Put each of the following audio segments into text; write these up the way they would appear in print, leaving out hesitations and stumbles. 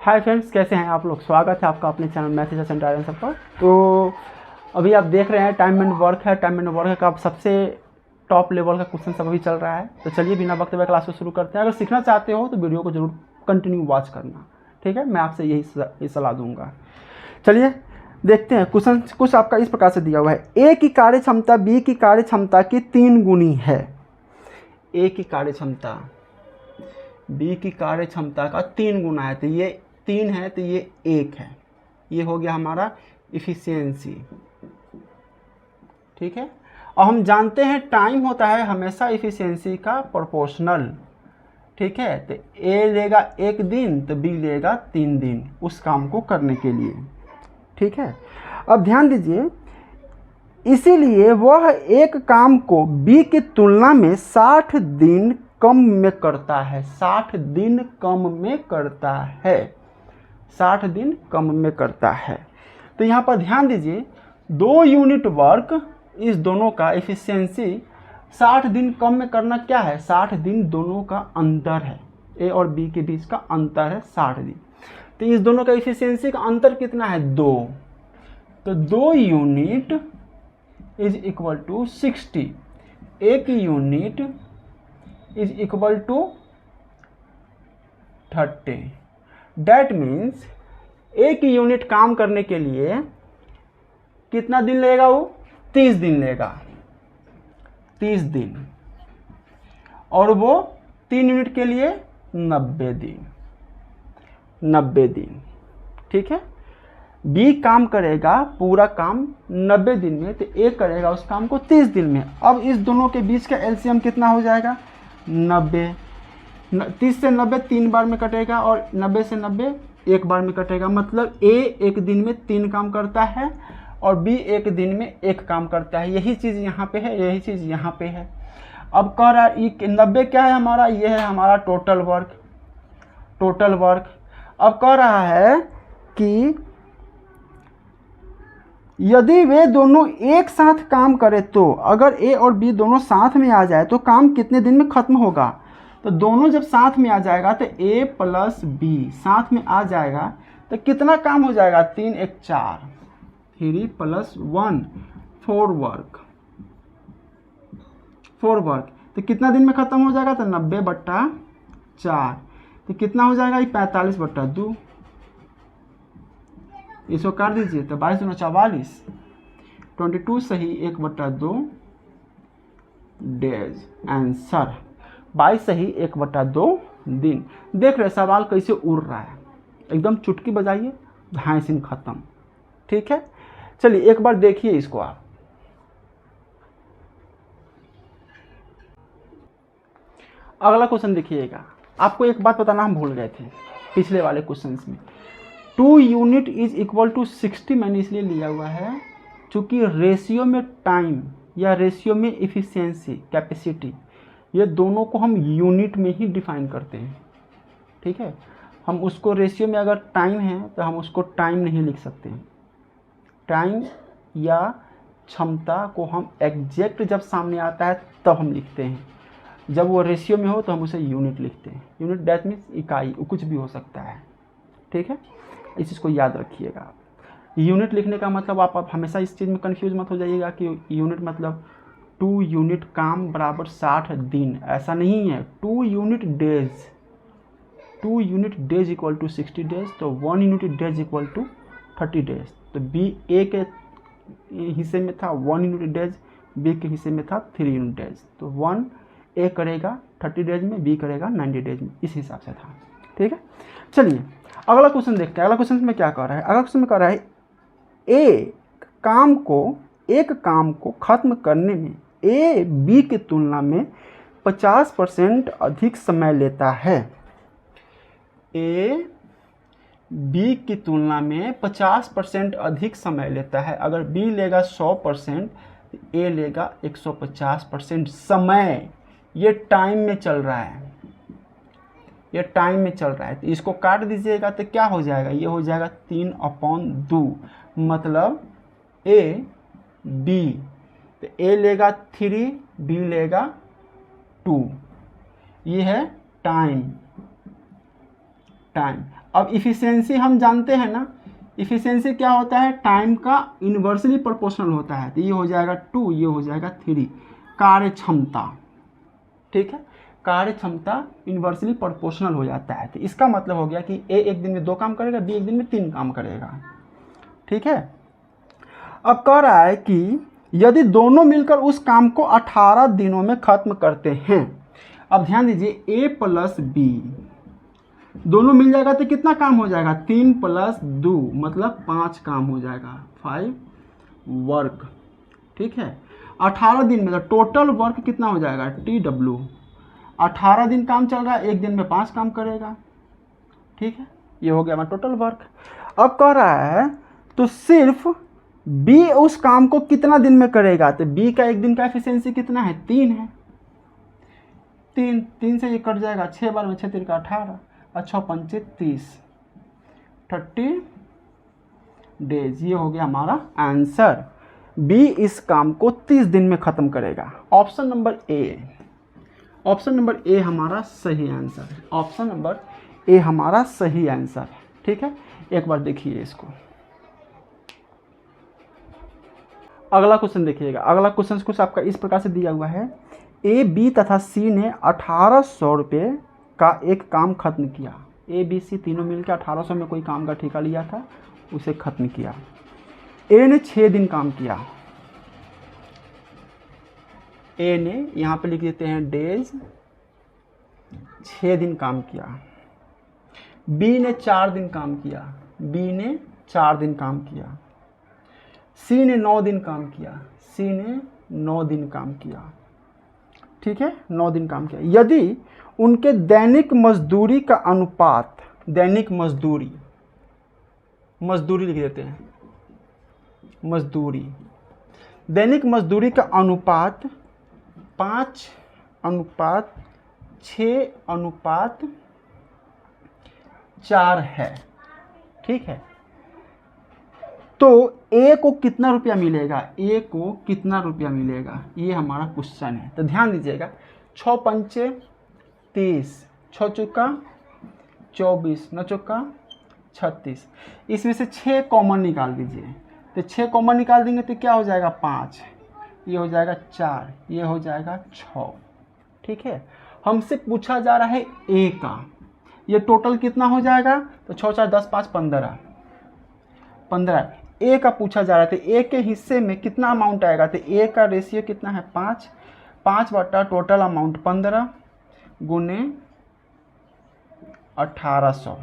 Hi friends, कैसे हैं आप लोग। स्वागत है आपका अपने चैनल मैथ्स सेंटर सबका। तो अभी आप देख रहे हैं टाइम एंड वर्क है। टाइम एंड वर्क का सबसे टॉप लेवल का क्वेश्चन सब अभी चल रहा है। तो चलिए बिना वक्त हुए क्लास को शुरू करते हैं। अगर सीखना चाहते हो तो वीडियो को जरूर कंटिन्यू वॉच करना, ठीक है। मैं आपसे यही सलाह दूंगा। चलिए देखते हैं क्वेश्चन। कुछ आपका इस प्रकार से दिया हुआ है, ए की कार्य क्षमता बी की कार्य क्षमता की 3 गुनी है। ए की कार्य क्षमता बी की कार्य क्षमता का 3 गुना है। तो ये 3 है तो ये 1 है। ये हो गया हमारा इफिशियंसी, ठीक है। और हम जानते हैं टाइम होता है हमेशा इफिशियंसी का प्रोपोर्शनल, ठीक है। तो ए लेगा 1 दिन तो बी लेगा 3 दिन उस काम को करने के लिए, ठीक है। अब ध्यान दीजिए, इसीलिए वह एक काम को बी की तुलना में 60 दिन कम में करता है। 60 दिन कम में करता है। 60 दिन कम में करता है। तो यहाँ पर ध्यान दीजिए, 2 यूनिट वर्क, इस दोनों का एफिशिएंसी 60 दिन कम में करना क्या है, 60 दिन दोनों का अंतर है। ए और बी के बीच का अंतर है 60 दिन। तो इस दोनों का एफिशिएंसी का अंतर कितना है, 2। तो 2 यूनिट इज इक्वल टू 60। एक unit is equal to 30। That means एक यूनिट काम करने के लिए कितना दिन लगेगा, वो 30 दिन लेगा, 30 दिन। और वो 3 यूनिट के लिए 90 दिन, 90 दिन, ठीक है। बी काम करेगा पूरा काम 90 दिन में, तो ए करेगा उस काम को 30 दिन में। अब इस दोनों के बीच का एलसीएम कितना हो जाएगा, 90। 30 से 90 3 बार में कटेगा और 90 से 90 1 बार में कटेगा। मतलब ए 1 दिन में 3 काम करता है और बी 1 दिन में 1 काम करता है। यही चीज़ यहाँ पे है, यही चीज़ यहाँ पे है। अब कह रहा है 90 क्या है हमारा, ये है हमारा टोटल वर्क, टोटल वर्क। अब कह रहा है कि यदि वे दोनों एक साथ काम करें तो अगर ए और बी दोनों साथ में आ जाए तो काम कितने दिन में खत्म होगा। तो दोनों जब साथ में आ जाएगा तो ए प्लस बी साथ में आ जाएगा तो कितना काम हो जाएगा, 3 1 4, 3 + 1 4 वर्क, 4 वर्क। तो कितना दिन में खत्म हो जाएगा, तो 90/4। तो कितना हो जाएगा, ये 45/2। इसको काट दीजिए तो 22 दूना 44, 22 सही 1/2 डेज। आंसर 22 सही 1/2 दिन। देख रहे सवाल कैसे उड़ रहा है, एकदम चुटकी बजाइए, ढाई सिन खत्म, ठीक है। चलिए एक बार देखिए इसको आप। अगला क्वेश्चन देखिएगा। आपको एक बात बताना हम भूल गए थे पिछले वाले क्वेश्चन में। 2 यूनिट इज इक्वल टू 60 मैंने इसलिए लिया हुआ है क्योंकि रेशियो में टाइम या रेशियो में इफिशियंसी कैपेसिटी, ये दोनों को हम यूनिट में ही डिफाइन करते हैं, ठीक है। हम उसको रेशियो में अगर टाइम है तो हम उसको टाइम नहीं लिख सकते हैं। टाइम या क्षमता को हम एग्जैक्ट जब सामने आता है तब हम लिखते हैं। जब वो रेशियो में हो तो हम उसे यूनिट लिखते हैं। यूनिट दैट मीन्स इकाई, कुछ भी हो सकता है, ठीक है। इस चीज़ को याद रखिएगा। यूनिट लिखने का मतलब आप हमेशा इस चीज़ में कंफ्यूज मत हो जाइएगा कि यूनिट मतलब 2 यूनिट काम बराबर 60 दिन, ऐसा नहीं है। 2 unit days, 2 unit days equal to 60 days. तो 1 unit days equal to 30 days. तो बी ए के हिस्से में था 1 यूनिट डेज, बी के हिस्से में था 3 यूनिट डेज। तो 1 ए करेगा 30 डेज में, बी करेगा 90 डेज में, इस हिसाब से था, ठीक है। चलिए अगला क्वेश्चन देखते हैं। अगला क्वेश्चन में क्या कह रहा है, अगला क्वेश्चन में कह रहा है एक काम को खत्म करने में ए बी की तुलना में 50% अधिक समय लेता है। ए बी की तुलना में 50% अधिक समय लेता है। अगर बी लेगा 100% तो ए लेगा 150% समय। ये टाइम में चल रहा है, ये टाइम में चल रहा है। तो इसको काट दीजिएगा तो क्या हो जाएगा, ये हो जाएगा 3/2। मतलब ए बी, तो ए लेगा 3, बी लेगा 2। ये है टाइम, टाइम। अब इफिशियंसी हम जानते हैं ना, इफिशियंसी क्या होता है, टाइम का इन्वर्सली प्रोपोर्शनल होता है। तो ये हो जाएगा 2, ये हो जाएगा 3। कार्य क्षमता, ठीक है, कार्य क्षमता इन्वर्सली प्रोपोर्शनल हो जाता है। तो इसका मतलब हो गया कि ए एक दिन में 2 काम करेगा, बी एक दिन में 3 काम करेगा, ठीक है। अब कह रहा है कि यदि दोनों मिलकर उस काम को 18 दिनों में खत्म करते हैं। अब ध्यान दीजिए, ए प्लस बी दोनों मिल जाएगा तो कितना काम हो जाएगा, 3 + 2 मतलब 5 काम हो जाएगा, 5 वर्क, ठीक है। 18 दिन में टोटल वर्क कितना हो जाएगा, TW। 18 दिन काम चल रहा है, एक दिन में 5 काम करेगा, ठीक है। ये हो गया हमारा टोटल वर्क। अब कह रहा है तो सिर्फ बी उस काम को कितना दिन में करेगा, तो बी का एक दिन का एफिशिएंसी कितना है, 3 है। 3 से ये कट जाएगा, 6 बार में 6 3 का 18, और 6 पंचे 30, 30 डेज। ये हो गया हमारा आंसर। बी इस काम को 30 दिन में खत्म करेगा। Option number A, option number A हमारा सही आंसर है। ऑप्शन नंबर ए हमारा सही आंसर है, ठीक है। एक बार देखिए इसको, अगला क्वेश्चन देखिएगा। अगला क्वेश्चन कुछ आपका इस प्रकार से दिया हुआ है, ए बी तथा सी ने 1800 रुपये का एक काम खत्म किया। ए बी सी तीनों मिलकर 1800 में कोई काम का ठेका लिया था, उसे खत्म किया। ए ने 6 दिन काम किया। ए ने यहाँ पे लिख देते हैं डेज, 6 दिन काम किया। बी ने 4 दिन काम किया, बी ने 4 दिन काम किया। सी ने 9 दिन काम किया, सी ने 9 दिन काम किया, ठीक है, 9 दिन काम किया। यदि उनके दैनिक मजदूरी का अनुपात, दैनिक मजदूरी, मजदूरी लिख देते हैं, मजदूरी, दैनिक मजदूरी का अनुपात 5:6:4 है, ठीक है। तो ए को कितना रुपया मिलेगा, ए को कितना रुपया मिलेगा, ये हमारा क्वेश्चन है। तो ध्यान दीजिएगा, 6 पंचे 30, 6 चौका 24, 9 चौका 36, इसमें से 6 कॉमन निकाल दीजिए। तो 6 कॉमन निकाल देंगे तो क्या हो जाएगा, 5, ये हो जाएगा 4, ये हो जाएगा 6, ठीक है। हमसे पूछा जा रहा है ए का, ये टोटल कितना हो जाएगा, तो 6 4 10 5 15, 15 ए का पूछा जा रहा था। ए के हिस्से में कितना अमाउंट आएगा, तो ए का रेशियो कितना है, 5, 5 बटा टोटल अमाउंट 15 गुने 1800,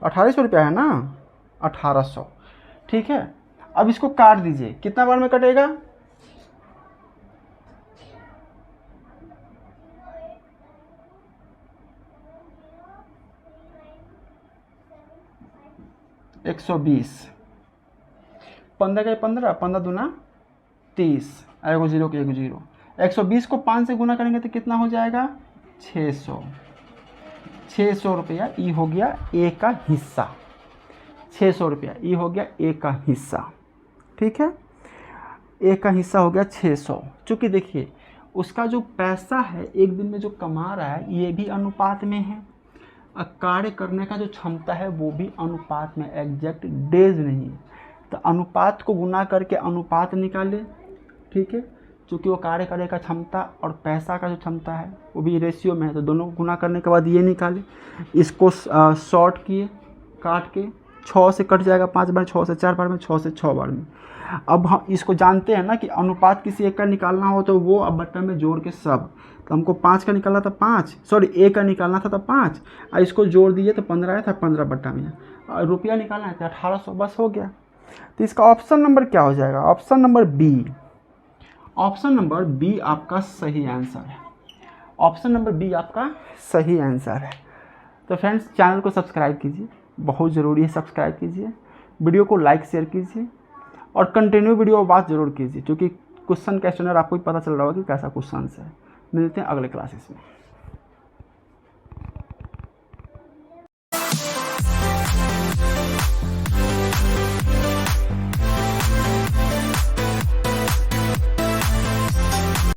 1800 रुपया है ना, 1800, ठीक है। अब इसको काट दीजिए, कितना बार में कटेगा, 120, 15 का 15, 15 दूना 30, एगो 0 के 1 0। 120 को 5 से गुना करेंगे तो कितना हो जाएगा, 600, 600 रुपया। ई हो गया ए का हिस्सा, 600 रुपया ई हो गया ए का हिस्सा, ठीक है। ए का हिस्सा हो गया 600। चूँकि देखिए उसका जो पैसा है एक दिन में जो कमा रहा है, ये भी अनुपात में है, कार्य करने का जो क्षमता है वो भी अनुपात में, एग्जैक्ट डेज नहीं। तो अनुपात को गुना करके अनुपात निकाले, ठीक है। चूँकि वो कार्य करने का क्षमता और पैसा का जो क्षमता है वो भी रेशियो में है, तो दोनों गुना करने के बाद ये निकाले। इसको शॉर्ट किए, काट के 6 से कट जाएगा, 5 बार, 6 से 4 बार में, 6 से 6 बार में। अब हम इसको जानते हैं ना कि अनुपात किसी एक का निकालना हो तो वो अब बट्टा में जोड़ के सब, तो हमको 5 का निकालना था, 5 सॉरी ए का निकालना था तो 5, और इसको जोड़ दिए तो 15 आया था, 15 बट्टा में, और रुपया निकालना है तो 1800, बस हो गया। तो इसका ऑप्शन नंबर क्या हो जाएगा, option number B. Option number B आपका सही आंसर है। ऑप्शन नंबर बी आपका सही आंसर है। तो फ्रेंड्स, चैनल को सब्सक्राइब कीजिए, बहुत ज़रूरी है, सब्सक्राइब कीजिए, वीडियो को लाइक शेयर कीजिए, और कंटिन्यू वीडियो बात जरूर कीजिए, क्योंकि क्वेश्चन क्वेश्चनर आपको भी पता चल रहा होगा कि कैसा क्वेश्चन है। मिलते हैं अगले क्लासेस में।